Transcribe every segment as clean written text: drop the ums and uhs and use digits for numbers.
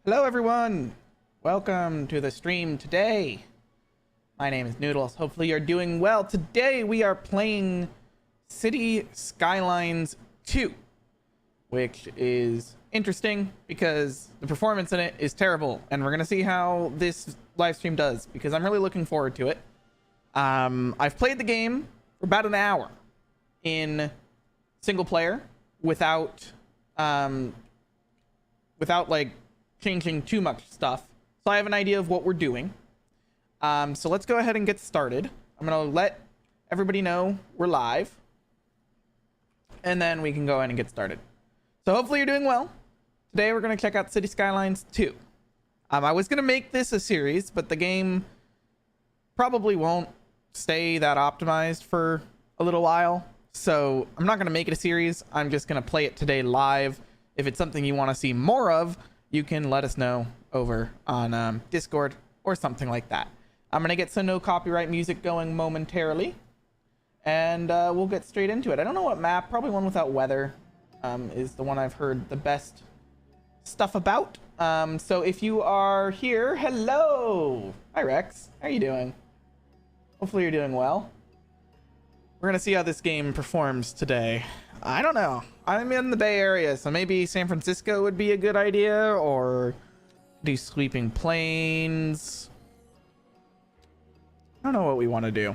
Hello everyone, welcome to the stream today. My name is Noodles. Hopefully you're doing well. Today we are playing City Skylines 2, which is interesting because the performance in it is terrible, and we're gonna see how this live stream does because I'm really looking forward to it. I've played the game for about an hour in single player without like changing too much stuff, so I have an idea of what we're doing. So let's go ahead and get started. I'm gonna let everybody know we're live, and then we can go ahead and get started. So hopefully you're doing well. Today we're gonna check out City Skylines 2. I was gonna make this a series, but the game probably won't stay that optimized for a little while, so I'm not gonna make it a series. I'm just gonna play it today live. If it's something you want to see more of, you can let us know over on Discord or something like that. I'm gonna get some no copyright music going momentarily, and we'll get straight into it. I don't know what map, probably one without weather is the one I've heard the best stuff about. So if you are here, hello! Hi Rex, how are you doing? Hopefully you're doing well. We're gonna see how this game performs today. I don't know. I'm in the Bay Area, so maybe San Francisco would be a good idea, or do Sweeping Plains. I don't know what we want to do.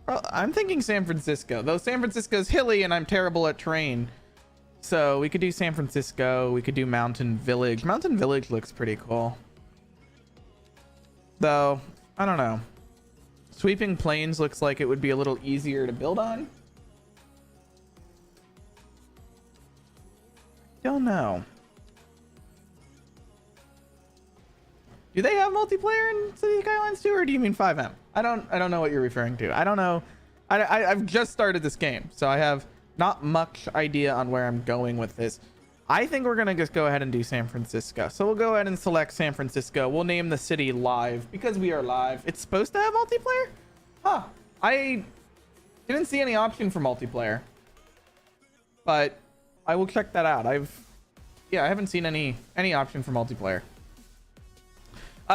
Well, I'm thinking San Francisco, though San Francisco's hilly and I'm terrible at terrain. So we could do San Francisco, we could do Mountain Village. Mountain Village looks pretty cool. Though, I don't know. Sweeping Plains looks like it would be a little easier to build on. Don't know. Do they have multiplayer in City Skylines 2, or do you mean 5M? I don't know what you're referring to. I don't know. I've just started this game, so I have not much idea on where I'm going with this. I think we're gonna just go ahead and do San Francisco. So we'll go ahead and select San Francisco. We'll name the city live because we are live. It's supposed to have multiplayer? Huh. I didn't see any option for multiplayer, but I will check that out. I haven't seen any option for multiplayer.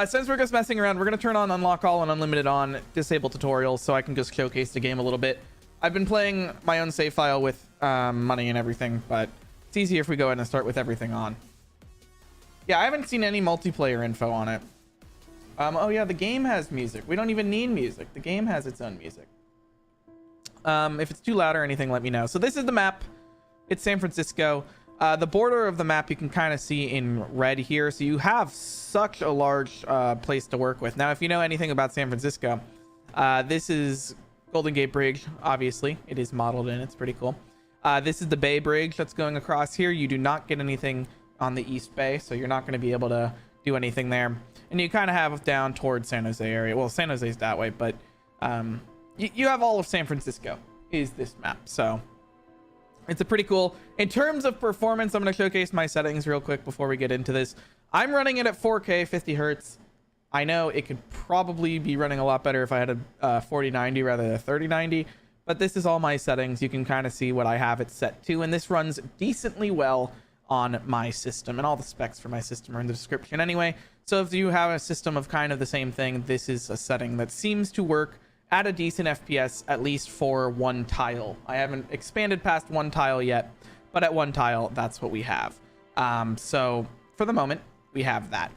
Since we're just messing around, we're going to turn on unlock all and unlimited on, disable tutorials, so I can just showcase the game a little bit. I've been playing my own save file with money and everything, but it's easier if we go ahead and start with everything on. Yeah, I haven't seen any multiplayer info on it. Oh yeah, the game has music. We don't even need music. The game has its own music. If it's too loud or anything, let me know. So this is the map. It's San Francisco. The border of the map you can kind of see in red here, so you have such a large place to work with. Now, if you know anything about San Francisco, this is Golden Gate Bridge. Obviously, it is modeled in. It's pretty cool. This is the Bay Bridge that's going across here. You do not get anything on the East Bay, so you're not going to be able to do anything there. And you kind of have down towards San Jose area. Well, San Jose's that way, but you have all of San Francisco is this map. So it's a pretty cool. In terms of performance, I'm going to showcase my settings real quick before we get into this. I'm running it at 4K 50 hertz. I know it could probably be running a lot better if I had a 4090 rather than a 3090, but this is all my settings. You can kind of see what I have it set to, and this runs decently well on my system, and all the specs for my system are in the description anyway. So if you have a system of kind of the same thing, this is a setting that seems to work at a decent FPS, at least for one tile. I haven't expanded past one tile yet, but at one tile, that's what we have. So for the moment, we have that.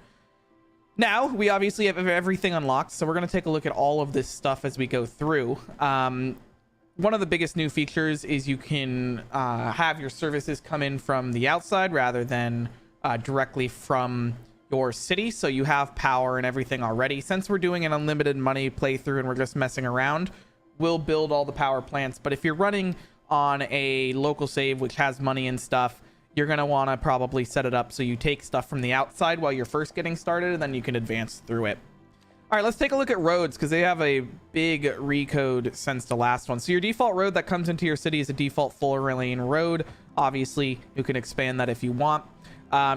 Now, we obviously have everything unlocked, so we're going to take a look at all of this stuff as we go through. One of the biggest new features is you can have your services come in from the outside rather than directly from your city, so you have power and everything already. Since we're doing an unlimited money playthrough and we're just messing around, we'll build all the power plants. But if you're running on a local save which has money and stuff, you're going to want to probably set it up so you take stuff from the outside while you're first getting started, and then you can advance through it. All right, let's take a look at roads, because they have a big recode since the last one. So your default road that comes into your city is a default 4-lane road. Obviously, you can expand that if you want.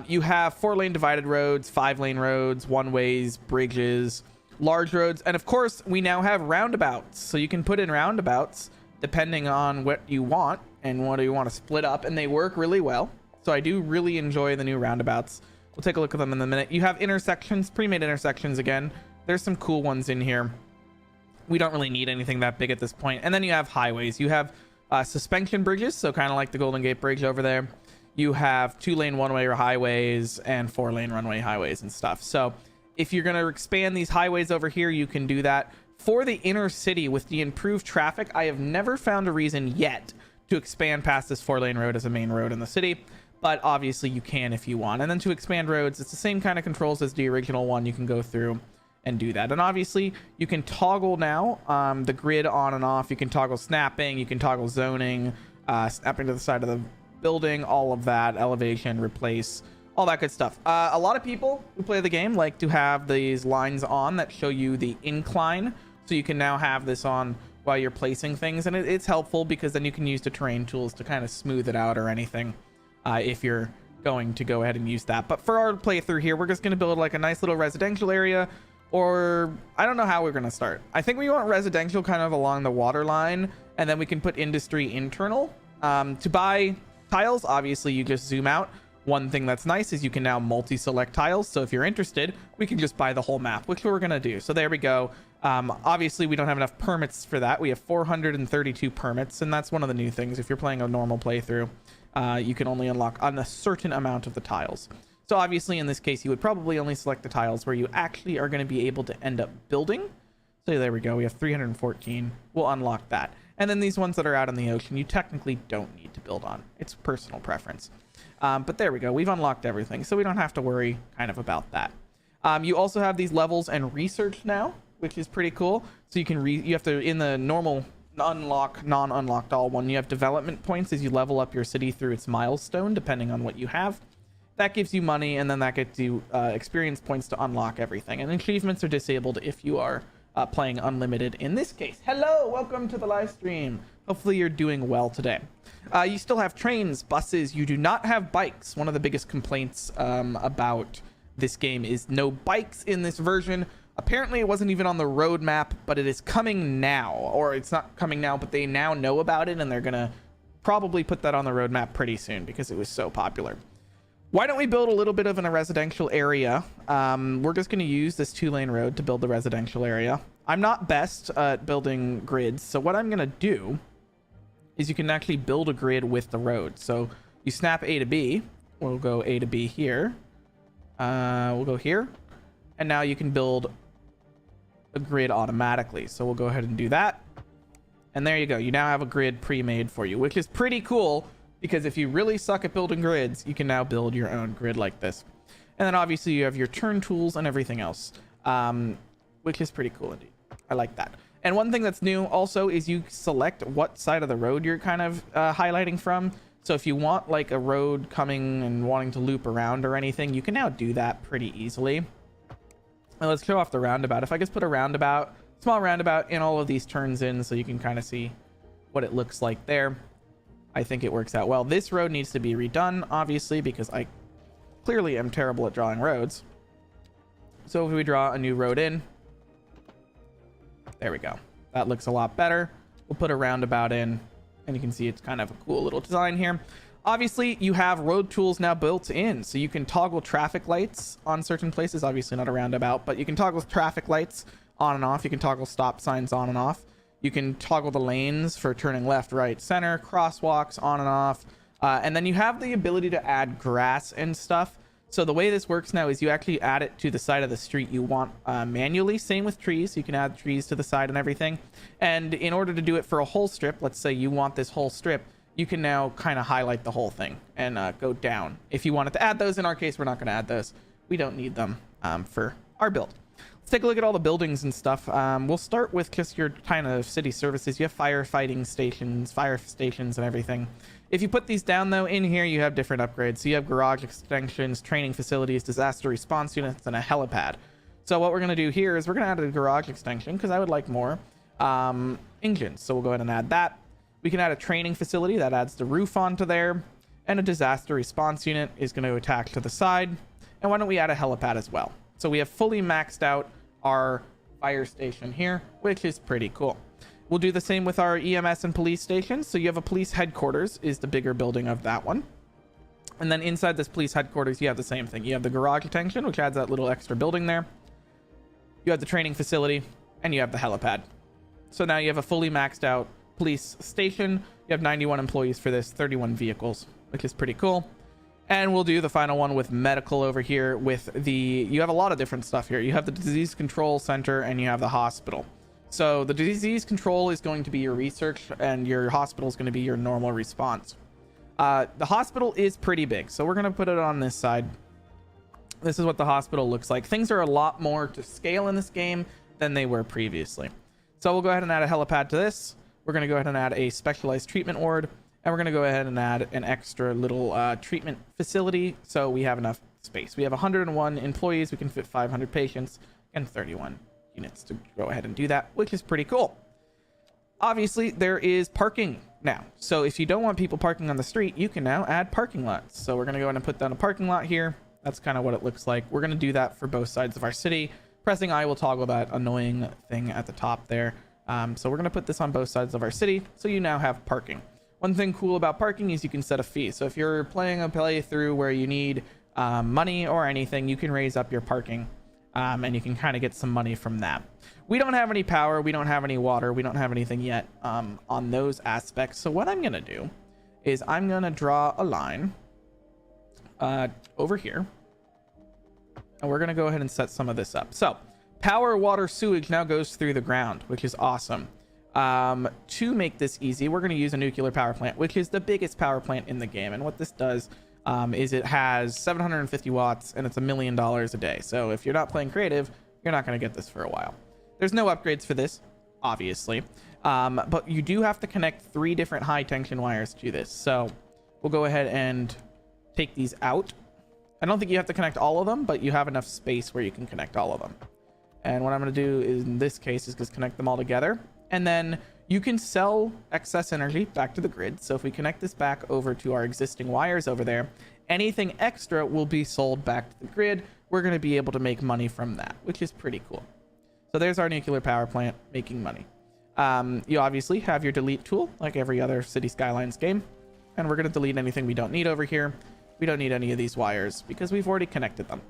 You have 4-lane divided roads, 5-lane roads, one-ways, bridges, large roads, and of course we now have roundabouts, so you can put in roundabouts depending on what you want and what you want to split up, and they work really well. So I do really enjoy the new roundabouts. We'll take a look at them in a minute. You have intersections, pre-made intersections again. There's some cool ones in here. We don't really need anything that big at this point. And then you have highways. You have suspension bridges, so kind of like the Golden Gate Bridge over there. You have 2-lane one-way highways and 4-lane runway highways and stuff. So if you're going to expand these highways over here, you can do that. For the inner city with the improved traffic, I have never found a reason yet to expand past this 4-lane road as a main road in the city, but obviously you can if you want. And then to expand roads, it's the same kind of controls as the original one. You can go through and do that. And obviously you can toggle now the grid on and off. You can toggle snapping, you can toggle zoning, snapping to the side of the building, all of that, elevation, replace, all that good stuff. A lot of people who play the game like to have these lines on that show you the incline, so you can now have this on while you're placing things, and it's helpful because then you can use the terrain tools to kind of smooth it out or anything if you're going to go ahead and use that. But for our playthrough here, we're just going to build like a nice little residential area, or I don't know how we're going to start. I think we want residential kind of along the water line, and then we can put industry internal. To buy tiles, obviously you just zoom out. One thing that's nice is you can now multi-select tiles, so if you're interested, we can just buy the whole map, which we're going to do. So there we go. Obviously we don't have enough permits for that. We have 432 permits, and that's one of the new things. If you're playing a normal playthrough, you can only unlock on a certain amount of the tiles. So obviously in this case, you would probably only select the tiles where you actually are going to be able to end up building. So there we go. We have 314. We'll unlock that. And then these ones that are out in the ocean, you technically don't need to build on. It's personal preference. But there we go. We've unlocked everything, so we don't have to worry kind of about that. You also have these levels and research now, which is pretty cool. So you can you have to, in the normal non-unlocked all one, you have development points as you level up your city through its milestone, depending on what you have. That gives you money, and then that gets you experience points to unlock everything. And achievements are disabled if you are playing unlimited in this case. Hello, welcome to the live stream. Hopefully you're doing well today. You still have trains, buses. You do not have bikes. One of the biggest complaints about this game is no bikes in this version. Apparently it wasn't even on the roadmap, but it is coming now. Or it's not coming now, but they now know about it, and they're gonna probably put that on the roadmap pretty soon because it was so popular. Why don't we build a little bit of a residential area? We're just going to use this 2-lane road to build the residential area. I'm not best at building grids, so what I'm going to do is you can actually build a grid with the road. So you snap A to B. We'll go A to B here. We'll go here. And now you can build a grid automatically. So we'll go ahead and do that. And there you go. You now have a grid pre-made for you, which is pretty cool. Because if you really suck at building grids, you can now build your own grid like this. And then obviously you have your turn tools and everything else, which is pretty cool indeed. I like that. And one thing that's new also is you select what side of the road you're kind of highlighting from. So if you want like a road coming and wanting to loop around or anything, you can now do that pretty easily. And let's show off the roundabout. If I just put a roundabout, small roundabout in all of these turns in, so you can kind of see what it looks like there. I think it works out well. This road needs to be redone, obviously, because I clearly am terrible at drawing roads. So if we draw a new road in, there we go. That looks a lot better. We'll put a roundabout in, and you can see it's kind of a cool little design here. Obviously, you have road tools now built in, so you can toggle traffic lights on certain places. Obviously not a roundabout, but you can toggle traffic lights on and off. You can toggle stop signs on and off. You can toggle the lanes for turning left, right, center, crosswalks on and off. And then you have the ability to add grass and stuff. So the way this works now is you actually add it to the side of the street you want manually. Same with trees. You can add trees to the side and everything. And in order to do it for a whole strip, let's say you want this whole strip, you can now kind of highlight the whole thing and go down. If you wanted to add those, in our case, we're not going to add those. We don't need them for our build. Let's take a look at all the buildings and stuff. We'll start with just your kind of city services. You have firefighting stations, fire stations, and everything. If you put these down, though, in here, you have different upgrades. So you have garage extensions, training facilities, disaster response units, and a helipad. So what we're going to do here is we're going to add a garage extension because I would like more engines. So we'll go ahead and add that. We can add a training facility that adds the roof onto there. And a disaster response unit is going to attach to the side. And why don't we add a helipad as well? So we have fully maxed out our fire station here, which is pretty cool. We'll do the same with our EMS and police stations. So you have a police headquarters is the bigger building of that one. And then inside this police headquarters, you have the same thing. You have the garage attention, which adds that little extra building there. You have the training facility, and you have the helipad. So now you have a fully maxed out police station. You have 91 employees for this, 31 vehicles, which is pretty cool. And we'll do the final one with medical over here with you have a lot of different stuff here. You have the disease control center and you have the hospital. So the disease control is going to be your research and your hospital is going to be your normal response. The hospital is pretty big, so we're going to put it on this side. This is what the hospital looks like. Things are a lot more to scale in this game than they were previously. So we'll go ahead and add a helipad to this. We're going to go ahead and add a specialized treatment ward. And we're going to go ahead and add an extra little treatment facility so we have enough space. We have 101 employees. We can fit 500 patients and 31 units to go ahead and do that, which is pretty cool. Obviously, there is parking now. So if you don't want people parking on the street, you can now add parking lots. So we're going to go ahead and put down a parking lot here. That's kind of what it looks like. We're going to do that for both sides of our city. Pressing I will toggle that annoying thing at the top there. So we're going to put this on both sides of our city. So you now have parking. One thing cool about parking is you can set a fee. So if you're playing a playthrough where you need money or anything, you can raise up your parking and you can kind of get some money from that. We don't have any power. We don't have any water. We don't have anything yet on those aspects. So what I'm going to do is I'm going to draw a line over here. And we're going to go ahead and set some of this up. So power, water, sewage now goes through the ground, which is awesome. To make this easy, we're going to use a nuclear power plant, which is the biggest power plant in the game. And what this does is it has 750 watts and it's $1 million a day. So if you're not playing creative, you're not going to get this for a while. There's no upgrades for this, obviously. But you do have to connect 3 different high tension wires to this. So we'll go ahead and take these out. I don't think you have to connect all of them, but you have enough space where you can connect all of them. And what I'm going to do in this case is just connect them all together. And then you can sell excess energy back to the grid. So if we connect this back over to our existing wires over there, anything extra will be sold back to the grid. We're going to be able to make money from that, which is pretty cool. So there's our nuclear power plant making money. You obviously have your delete tool like every other City Skylines game. And we're going to delete anything we don't need over here. We don't need any of these wires because we've already connected them.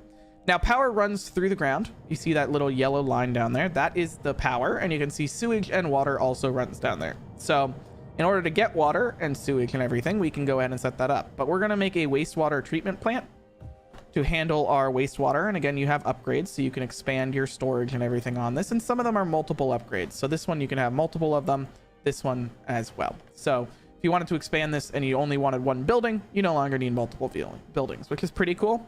Now, power runs through the ground. You see that little yellow line down there? That is the power, and you can see sewage and water also runs down there. So in order to get water and sewage and everything, we can go ahead and set that up. But we're going to make a wastewater treatment plant to handle our wastewater. And again, you have upgrades, so you can expand your storage and everything on this. And some of them are multiple upgrades. So this one, you can have multiple of them. This one as well. So if you wanted to expand this and you only wanted one building, you no longer need multiple buildings, which is pretty cool.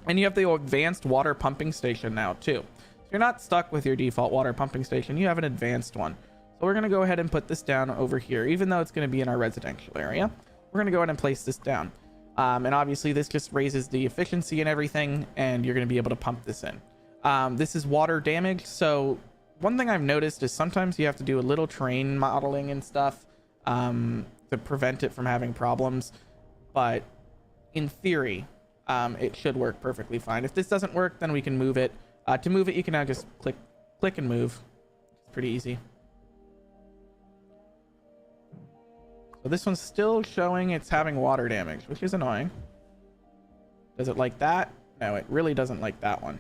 And you have the advanced water pumping station now too. So you're not stuck with your default water pumping station. You have an advanced one. So we're going to go ahead and put this down over here, even though it's going to be in our residential area. We're going to go ahead and place this down. And obviously this just raises the efficiency and everything, and you're going to be able to pump this in. This is water damage. So one thing I've noticed is sometimes you have to do a little terrain modeling and stuff to prevent it from having problems. But in theory, it should work perfectly fine. If this doesn't work, then we can move it. To move it, you can now just click and move. It's pretty easy. So this one's still showing it's having water damage, which is annoying. Does it like that? No, it really doesn't like that one.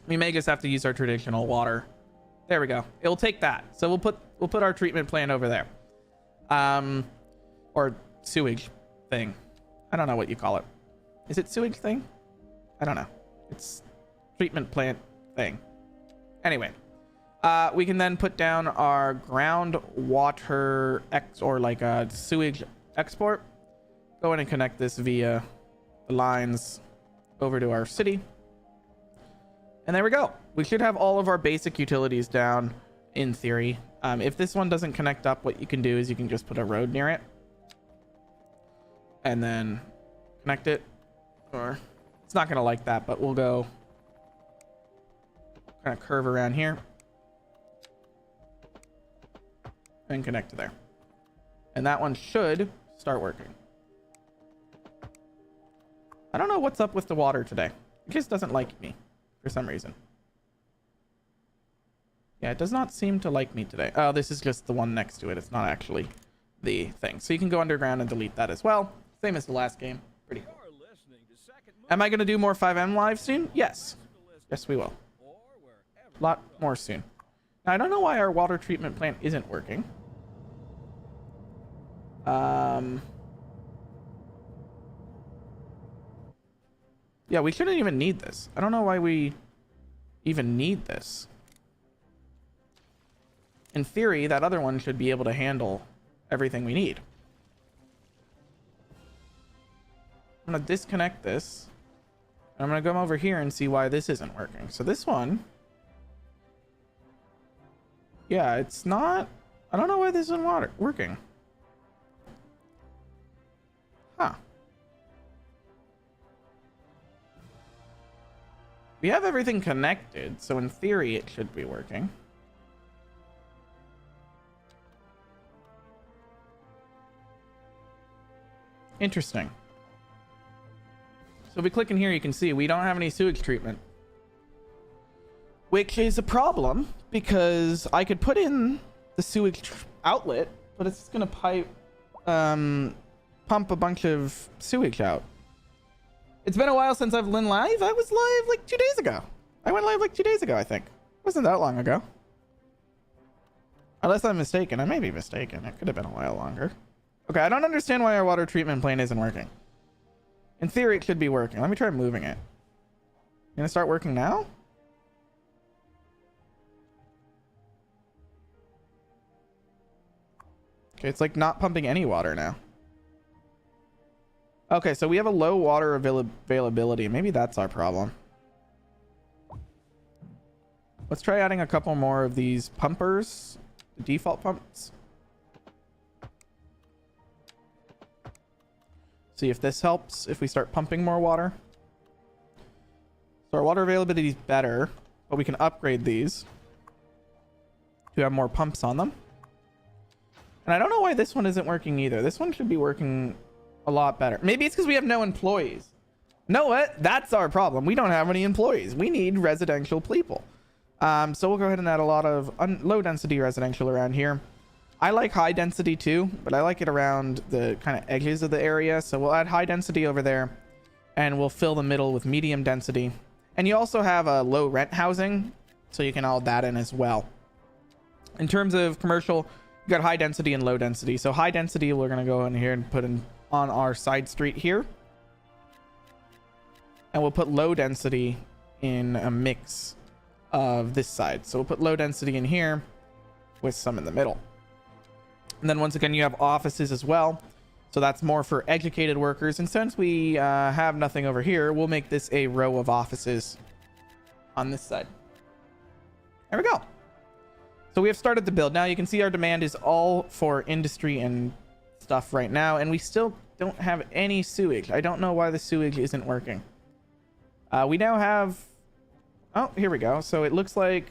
We may just have to use our traditional water. There we go. It'll take that. So we'll put our treatment plant over there. Or sewage thing. I don't know what you call it. Is it sewage thing? I don't know. It's treatment plant thing. Anyway, we can then put down our groundwater or like a sewage export. Go in and connect this via the lines over to our city. And there we go. We should have all of our basic utilities down in theory. If this one doesn't connect up, what you can do is you can just put a road near it. And then connect it. Or it's not going to like that, but we'll go kind of curve around here and connect to there. And that one should start working. I don't know what's up with the water today. It just doesn't like me for some reason. Yeah, it does not seem to like me today. Oh, this is just the one next to it. It's not actually the thing. So you can go underground and delete that as well. Same as the last game. Pretty cool. Am I going to do more 5M live soon? Yes. Yes, we will. A lot more soon. Now, I don't know why our water treatment plant isn't working. Yeah, we shouldn't even need this. I don't know why we even need this. In theory, that other one should be able to handle everything we need. I'm going to disconnect this. And I'm going to come over here and see why this isn't working. So this one... yeah, it's not... I don't know why this isn't working. Huh. We have everything connected, so in theory it should be working. Interesting. So if we click in here, you can see we don't have any sewage treatment. Which is a problem, because I could put in the sewage outlet, but it's going to pump a bunch of sewage out. It's been a while since I've been live. I was live like 2 days ago. I went live like 2 days ago, I think. It wasn't that long ago. Unless I'm mistaken. I may be mistaken. It could have been a while longer. Okay, I don't understand why our water treatment plant isn't working. In theory, it should be working. Let me try moving it. Gonna start working now? Okay, it's like not pumping any water now. Okay, so we have a low water availability. Maybe that's our problem. Let's try adding a couple more of these pumpers. The default pumps. See if this helps if we start pumping more water. So our water availability is better, but we can upgrade these to have more pumps on them. And I don't know why this one isn't working either. This one should be working a lot better. Maybe it's because we have no employees. Know what? That's our problem. We don't have any employees. We need residential people. So we'll go ahead and add a lot of low density residential around here. I like high density too, but I like it around the kind of edges of the area. So we'll add high density over there and we'll fill the middle with medium density. And you also have a low rent housing, so you can add that in as well. In terms of commercial, you got high density and low density. So high density, we're going to go in here and put in on our side street here. And we'll put low density in a mix of this side. So we'll put low density in here with some in the middle. And then once again, you have offices as well. So that's more for educated workers. And since we have nothing over here, we'll make this a row of offices on this side. There we go. So we have started the build. Now you can see our demand is all for industry and stuff right now. And we still don't have any sewage. I don't know why the sewage isn't working. We now have... oh, here we go. So it looks like...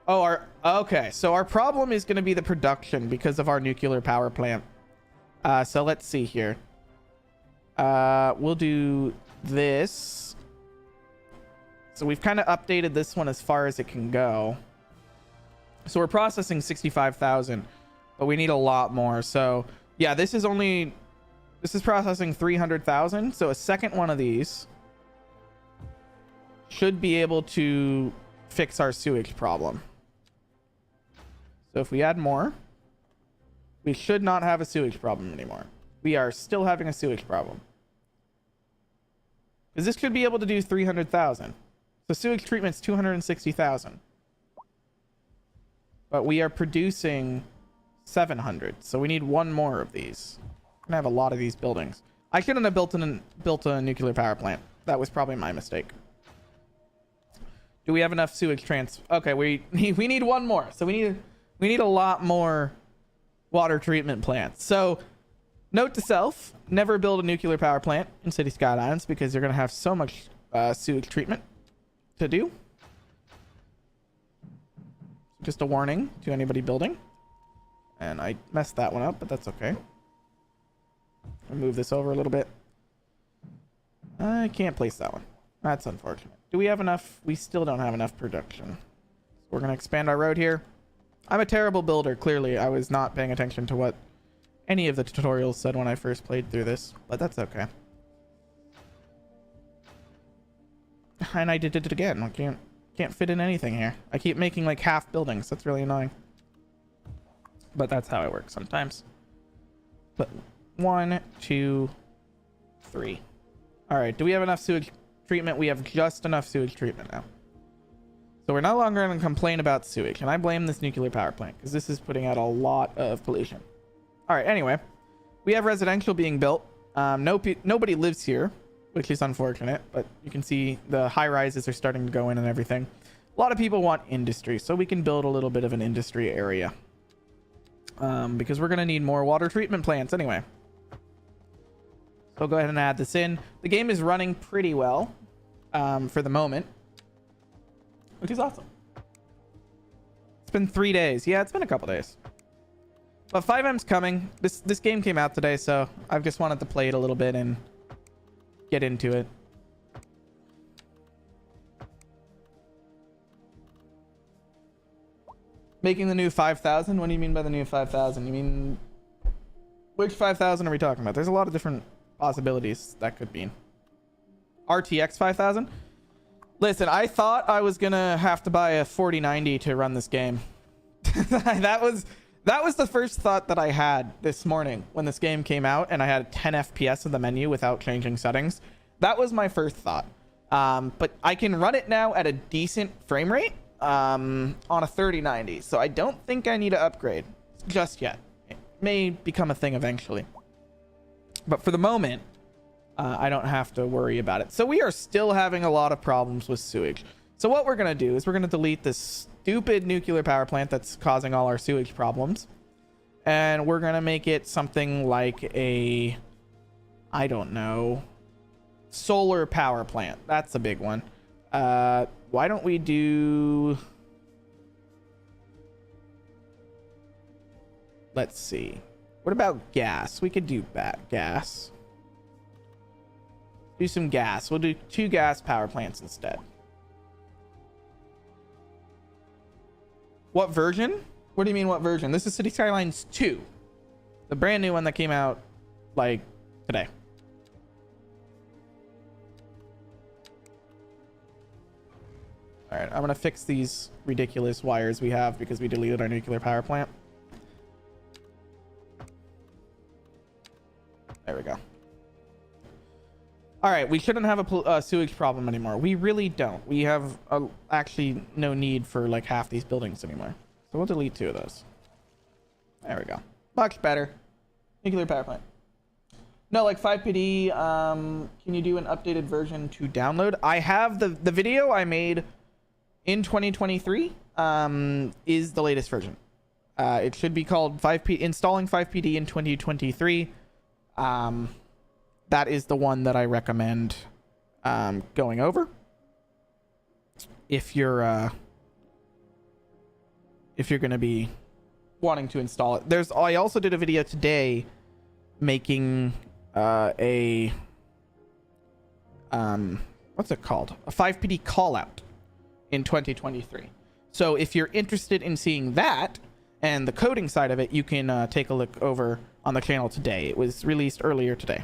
oh, okay. So our problem is going to be the production because of our nuclear power plant. So let's see here. We'll do this. So we've kind of updated this one as far as it can go. So we're processing 65,000, but we need a lot more. So yeah, this is processing 300,000. So a second one of these should be able to fix our sewage problem. So if we add more, we should not have a sewage problem anymore. We are still having a sewage problem. Because this should be able to do 300,000. So sewage treatment's 260,000. But we are producing 700. So we need one more of these. We're gonna have a lot of these buildings. I shouldn't have built a nuclear power plant. That was probably my mistake. Do we have enough sewage okay, we need one more. So we need a lot more water treatment plants. So note to self, never build a nuclear power plant in City Skylines because you're going to have so much sewage treatment to do. Just a warning to anybody building. And I messed that one up, but that's okay. I'll move this over a little bit. I can't place that one. That's unfortunate. Do we have enough? We still don't have enough production. So we're going to expand our road here. I'm a terrible builder, clearly. I was not paying attention to what any of the tutorials said when I first played through this, but that's okay. And I did it again. I can't fit in anything here. I keep making like half buildings. That's really annoying. But that's how it works sometimes. But 1, 2, 3. All right. Do we have enough sewage treatment? We have just enough sewage treatment now. So we're no longer going to complain about sewage. And I blame this nuclear power plant because this is putting out a lot of pollution. All right. Anyway, we have residential being built. Nobody lives here, which is unfortunate. But you can see the high rises are starting to go in and everything. A lot of people want industry, so we can build a little bit of an industry area. Because we're going to need more water treatment plants anyway. So I'll go ahead and add this in. The game is running pretty well for the moment, which is awesome. It's been 3 days. Yeah, it's been a couple days. But 5M's coming. This game came out today, so I've just wanted to play it a little bit and get into it. Making the new 5000? What do you mean by the new 5000? You mean... which 5000 are we talking about? There's a lot of different possibilities that could mean. RTX 5000? Listen, I thought I was gonna have to buy a 4090 to run this game. That was the first thought that I had this morning when this game came out and I had 10 FPS in the menu without changing settings. That was my first thought. But I can run it now at a decent frame rate on a 3090, so I don't think I need to upgrade just yet. It may become a thing eventually, but for the moment I don't have to worry about it. So we are still having a lot of problems with sewage. So what we're gonna do is we're gonna delete this stupid nuclear power plant that's causing all our sewage problems, and we're gonna make it something like a, I don't know, solar power plant. That's a big one. Why don't we do... let's see. What about gas? We could do gas. Do some gas. We'll do 2 gas power plants instead. What version? What do you mean what version? This is City Skylines 2. The brand new one that came out like today. All right, I'm gonna fix these ridiculous wires we have because we deleted our nuclear power plant. There we go. All right, we shouldn't have a sewage problem anymore. We really don't. We have actually no need for like half these buildings anymore. So we'll delete 2 of those. There we go. Much better. Nuclear power plant. No, like 5PD, can you do an updated version to download? I have the video I made in 2023 is the latest version. It should be called installing 5PD in 2023. That is the one that I recommend going over if you're going to be wanting to install it. I also did a video today making a what's it called? A 5PD call out in 2023. So if you're interested in seeing that and the coding side of it, you can take a look over on the channel today. It was released earlier today,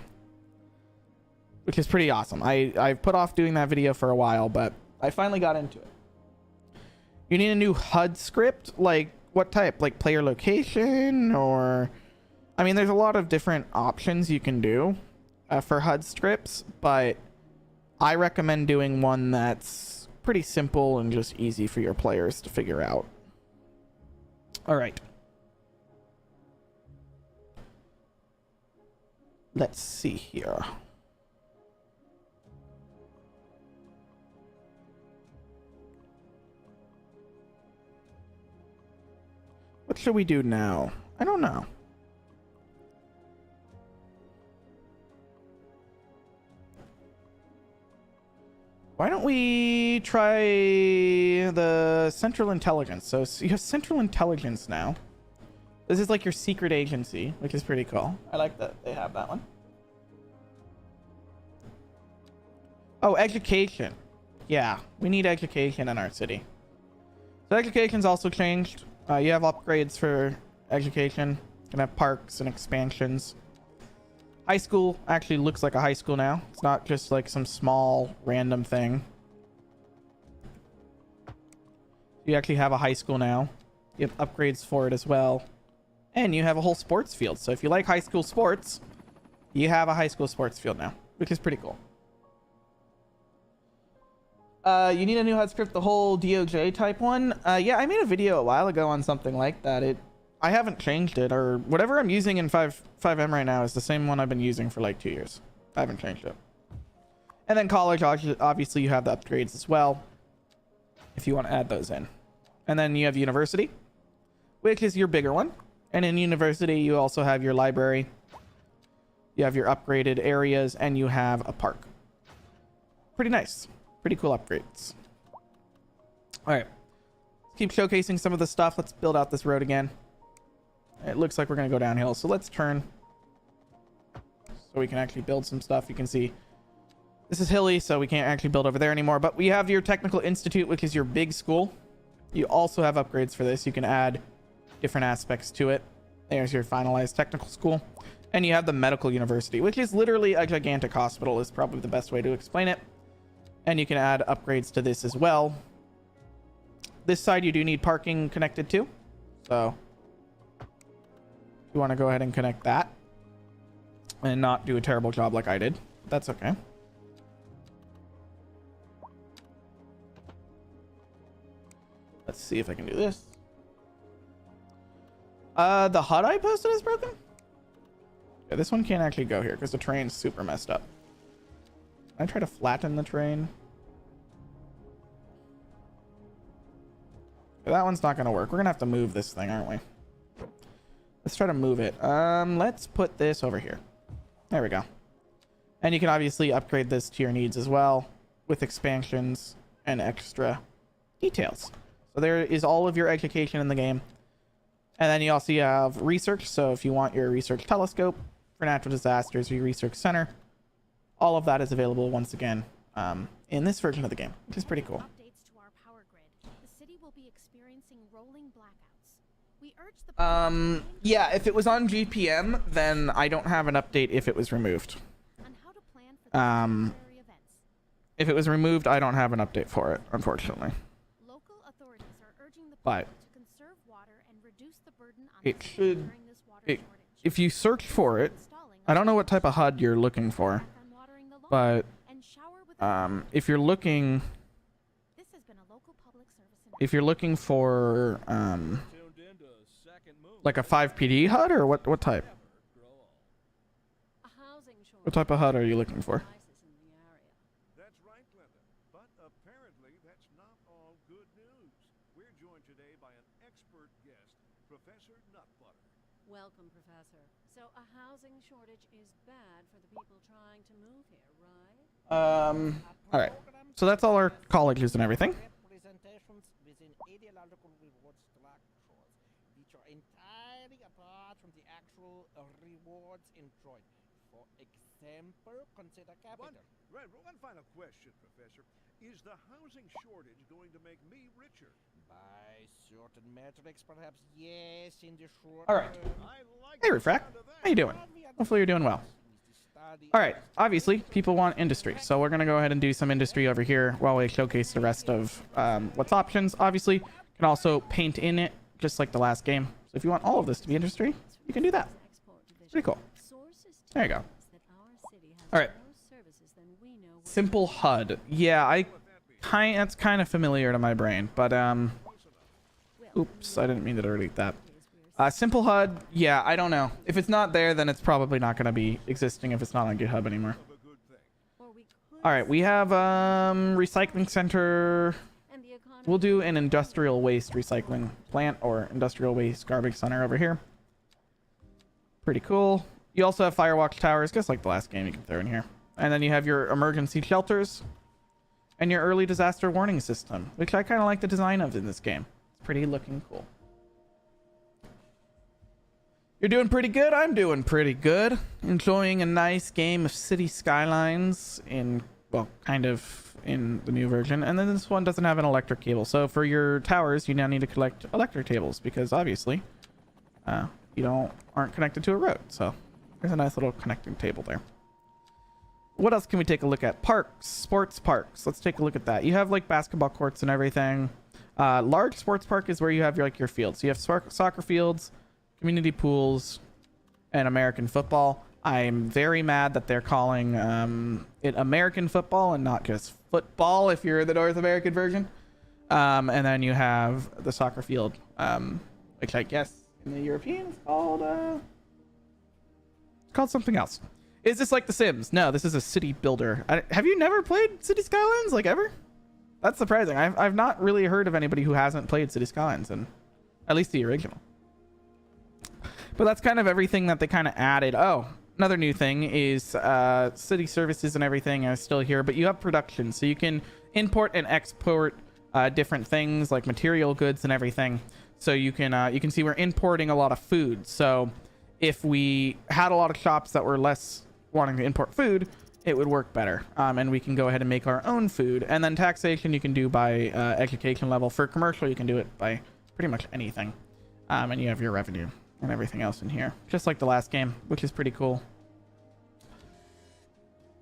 which is pretty awesome. I've put off doing that video for a while, but I finally got into it. You need a new HUD script? Like what type? Like player location, or... I mean, there's a lot of different options you can do for HUD scripts, but I recommend doing one that's pretty simple and just easy for your players to figure out. All right. Let's see here. What should we do now? I don't know. Why don't we try the Central Intelligence? So you have Central Intelligence now. This is like your secret agency, which is pretty cool. I like that they have that one. Oh, education. Yeah, we need education in our city. So education's also changed. You have upgrades for education. can have parks and expansions. High school actually looks like a high school now. It's not just like some small random thing. You actually have a high school now. You have upgrades for it as well. And you have a whole sports field. So if you like high school sports, you have a high school sports field now, which is pretty cool. You need a new HUD script, the whole DOJ type one. Yeah, I made a video a while ago on something like that. I haven't changed it, or whatever I'm using in 5M right now is the same one I've been using for like 2 years. I haven't changed it. And then college, obviously you have the upgrades as well, if you want to add those in. And then you have university, which is your bigger one. And in university, you also have your library. You have your upgraded areas, and you have a park. Pretty nice. Pretty cool upgrades. All right. Let's keep showcasing some of the stuff. Let's build out this road again. It looks like we're going to go downhill. So let's turn so we can actually build some stuff. You can see this is hilly, so we can't actually build over there anymore. But we have your Technical Institute, which is your big school. You also have upgrades for this. You can add different aspects to it. There's your finalized technical school. And you have the medical university, which is literally a gigantic hospital, is probably the best way to explain it. And you can add upgrades to this as well. This side you do need parking connected to. So you want to go ahead and connect that and not do a terrible job like I did. That's okay. Let's see if I can do this. The HUD I posted is broken. Yeah, this one can't actually go here because the train's super messed up. Can I try to flatten the train? Yeah, that one's not going to work. We're going to have to move this thing, aren't we? Let's try to move it. Let's put this over here. There we go. And you can obviously upgrade this to your needs as well with expansions and extra details. So there is all of your education in the game. And then you also have research. So if you want your research telescope for natural disasters, or your research center, all of that is available once again in this version of the game, which is pretty cool. Updates to our power grid. The city will be experiencing rolling blackouts. We urge the yeah, if it was on GPM, then I don't have an update if it was removed. on how to plan for the necessary events. If it was removed, I don't have an update for it, unfortunately. Local authorities are urging the But people to conserve water and reduce the burden on it the city should- during this water shortage. If you search for it, Installing I don't know what type of HUD you're looking for, on watering the lawn but and shower with if you're looking This has been a local public service for like a 5PD HUD, or what type? a housing What type of HUD are you looking for? That's right, Glenda. But apparently that's not all good news. We're joined today by an expert guest, Professor Nutbutter. Welcome, Professor. So a housing shortage is bad for the people trying to move here, right? All right. So that's all our colleges and everything. Representations within ideological reward structures, which are entirely apart from the actual rewards enjoyed. For example, consider capital. One final question, Professor. Is the housing shortage going to make me richer? By certain metrics, perhaps yes, in the short All right. term. I like Hey, the Refract. sound of that. How you doing? Hopefully you're doing well. All right. Obviously, people want industry, so we're gonna go ahead and do some industry over here while we showcase the rest of what's options. Obviously, you can also paint in it just like the last game. So if you want all of this to be industry, you can do that. Pretty cool. There you go. All right. Simple HUD. Yeah, that's kind of familiar to my brain, but oops, I didn't mean to delete that. Simple HUD. Yeah, I don't know. If it's not there, then it's probably not going to be existing if it's not on GitHub anymore. All right, we have recycling center. We'll do an industrial waste recycling plant or industrial waste garbage center over here. Pretty cool. You also have firewatch towers, just like the last game you can throw in here. And then you have your emergency shelters and your early disaster warning system, which I kind of like the design of in this game. It's pretty looking cool. You're doing pretty good. I'm doing pretty good. Enjoying a nice game of City Skylines in, well, kind of in the new version. And then this one doesn't have an electric cable. So for your towers, you now need to collect electric cables because obviously you aren't connected to a road. So there's a nice little connecting table there. What else can we take a look at? Parks, sports parks. Let's take a look at that. You have like basketball courts and everything. Large sports park is where you have your fields. So you have soccer fields, community pools, and American football. I'm very mad that they're calling it American football and not just football if you're the North American version. And then you have the soccer field, which I guess in the European is called something else. Is this like The Sims? No, this is a city builder. Have you never played City Skylines, like, ever? That's surprising. I've not really heard of anybody who hasn't played City Skylines, and at least the original. But that's kind of everything that they kind of added. Oh, another new thing is city services and everything is still here, but you have production, so you can import and export different things like material goods and everything. So you can see we're importing a lot of food. So if we had a lot of shops that were less wanting to import food, it would work better. And we can go ahead and make our own food. And then taxation you can do by education level. For commercial, you can do it by pretty much anything. And you have your revenue and everything else in here, just like the last game, which is pretty cool.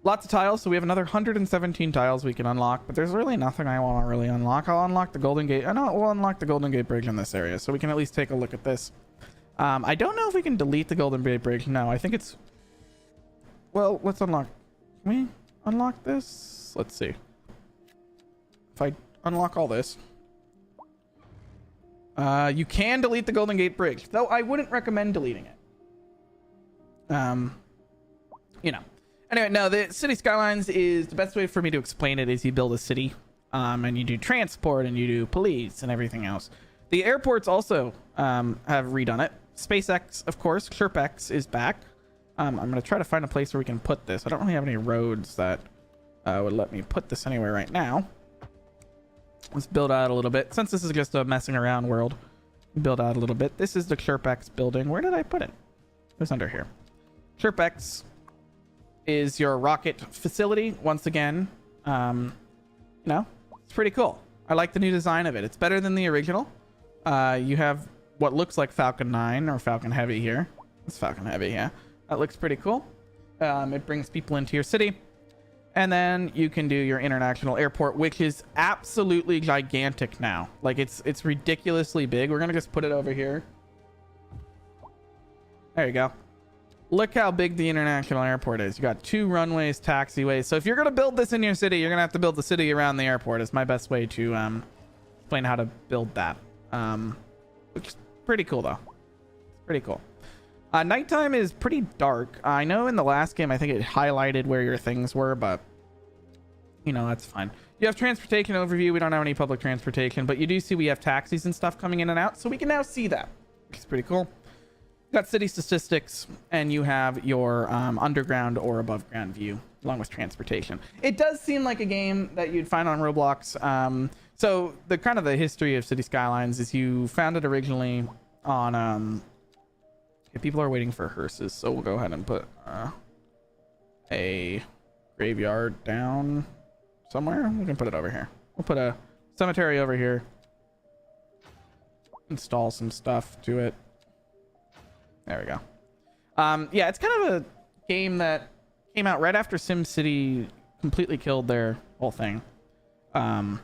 Lots of tiles. So we have another 117 tiles we can unlock, but there's really nothing I want to really unlock. I'll unlock the Golden Gate. I know we'll unlock the Golden Gate Bridge in this area, so we can at least take a look at this. I don't know if we can delete the Golden Gate Bridge. No, I think it's... Well, let's unlock... Can we unlock this? Let's see. If I unlock all this... you can delete the Golden Gate Bridge, though I wouldn't recommend deleting it. You know. Anyway, no, the City Skylines is... The best way for me to explain it is you build a city, and you do transport, and you do police, and everything else. The airports also have redone it. SpaceX, of course. SureX is back. I'm going to try to find a place where we can put this. I don't really have any roads that would let me put this anywhere right now. Let's build out a little bit. Since this is just a messing around world, build out a little bit. This is the SureX building. Where did I put it? It was under here. SureX is your rocket facility. Once again, you know, it's pretty cool. I like the new design of it. It's better than the original. You have what looks like Falcon 9 or Falcon Heavy here. It's Falcon Heavy, yeah. That looks pretty cool. It brings people into your city. And then you can do your international airport, which is absolutely gigantic now. Like, it's ridiculously big. We're going to just put it over here. There you go. Look how big the international airport is. You got 2 runways, taxiways. So if you're going to build this in your city, you're going to have to build the city around the airport. It's my best way to explain how to build that. Which is pretty cool, though. It's pretty cool. Nighttime is pretty dark. I know in the last game, I think it highlighted where your things were, but you know, that's fine. You have transportation overview. We don't have any public transportation, but you do see we have taxis and stuff coming in and out. So we can now see that, which is pretty cool. You got city statistics, and you have your underground or above ground view along with transportation. It does seem like a game that you'd find on Roblox. So the kind of the history of City Skylines is you found it originally on people are waiting for hearses, so we'll go ahead and put a graveyard down somewhere. We can put it over here. We'll put a cemetery over here. Install some stuff to it. There we go. Yeah, it's kind of a game that came out right after SimCity completely killed their whole thing. So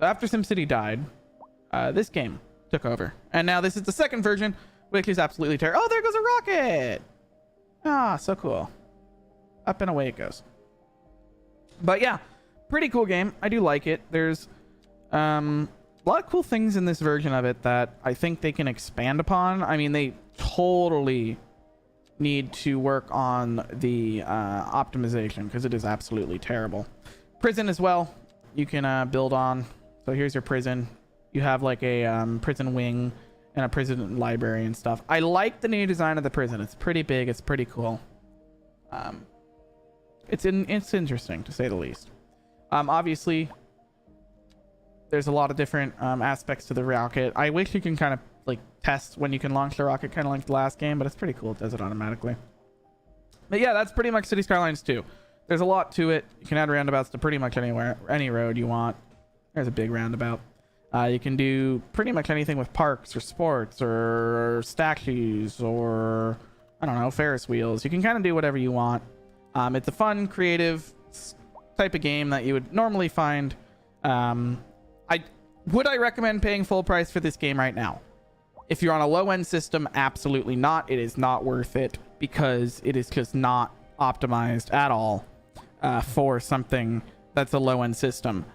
after SimCity died, this game took over. And now this is the second version, which is absolutely terrible. Oh, there goes a rocket! Ah, so cool. Up and away it goes. But yeah, pretty cool game. I do like it. There's a lot of cool things in this version of it that I think they can expand upon. I mean, they totally need to work on the optimization because it is absolutely terrible. Prison as well, you can build on. So here's your prison. You have like a prison wing and a prison library and stuff. I like the new design of the prison. It's pretty big. It's pretty cool. It's interesting to say the least. Obviously, there's a lot of different aspects to the rocket. I wish you can kind of like test when you can launch the rocket, kind of like the last game, but it's pretty cool. It does it automatically. But yeah, that's pretty much City Skylines 2. There's a lot to it. You can add roundabouts to pretty much anywhere, any road you want. There's a big roundabout. You can do pretty much anything with parks or sports or statues or, I don't know, Ferris wheels. You can kind of do whatever you want. It's a fun, creative type of game that you would normally find. Would I recommend paying full price for this game right now? If you're on a low-end system, absolutely not. It is not worth it because it is just not optimized at all for something that's a low-end system.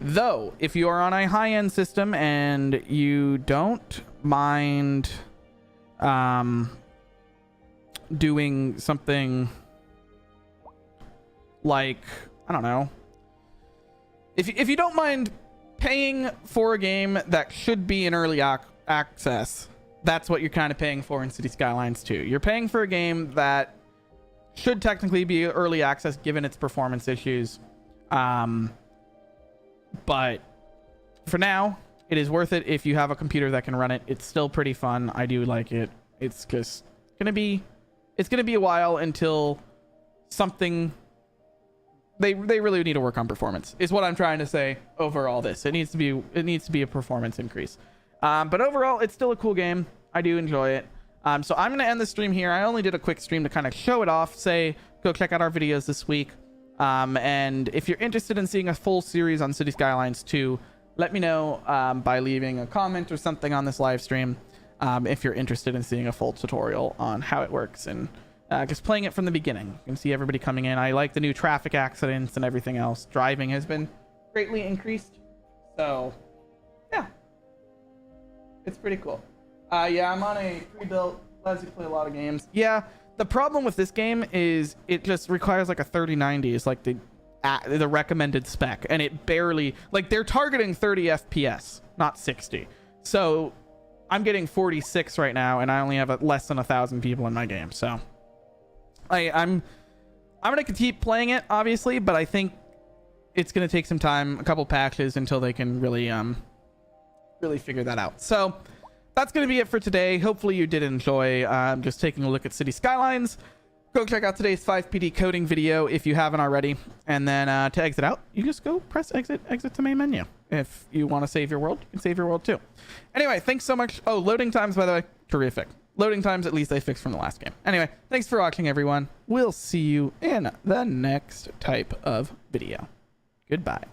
Though, if you are on a high-end system and you don't mind doing something like, I don't know, if you don't mind paying for a game that should be in early access, that's what you're kind of paying for in City Skylines 2. You're paying for a game that should technically be early access given its performance issues. But for now, it is worth it if you have a computer that can run it. It's still pretty fun. I do like it. It's just gonna be a while until something they really need to work on performance is what I'm trying to say over all this. It needs to be a performance increase. But overall, it's still a cool game. I do enjoy it. So I'm gonna end the stream here. I only did a quick stream to kind of show it off, say go check out our videos this week. And if you're interested in seeing a full series on City Skylines 2, let me know by leaving a comment or something on this live stream if you're interested in seeing a full tutorial on how it works and just playing it from the beginning. You can see everybody coming in. I like the new traffic accidents and everything else. Driving has been greatly increased. So, yeah. It's pretty cool. Yeah, I'm on a pre-built, allows you to play a lot of games. Yeah. The problem with this game is it just requires like a 3090 is like the recommended spec, and it barely, like, they're targeting 30 FPS, not 60. So I'm getting 46 right now, and I only have less than 1,000 people in my game. So I'm gonna keep playing it, obviously, but I think it's gonna take some time, a couple patches until they can really figure that out. So that's going to be it for today. Hopefully you did enjoy just taking a look at City Skylines. Go check out today's 5PD coding video if you haven't already. And then to exit out, you just go press exit to main menu. If you want to save your world, you can save your world too. Anyway, thanks so much. Oh, loading times, by the way, terrific. Loading times, at least they fixed from the last game. Anyway, thanks for watching, everyone. We'll see you in the next type of video. Goodbye.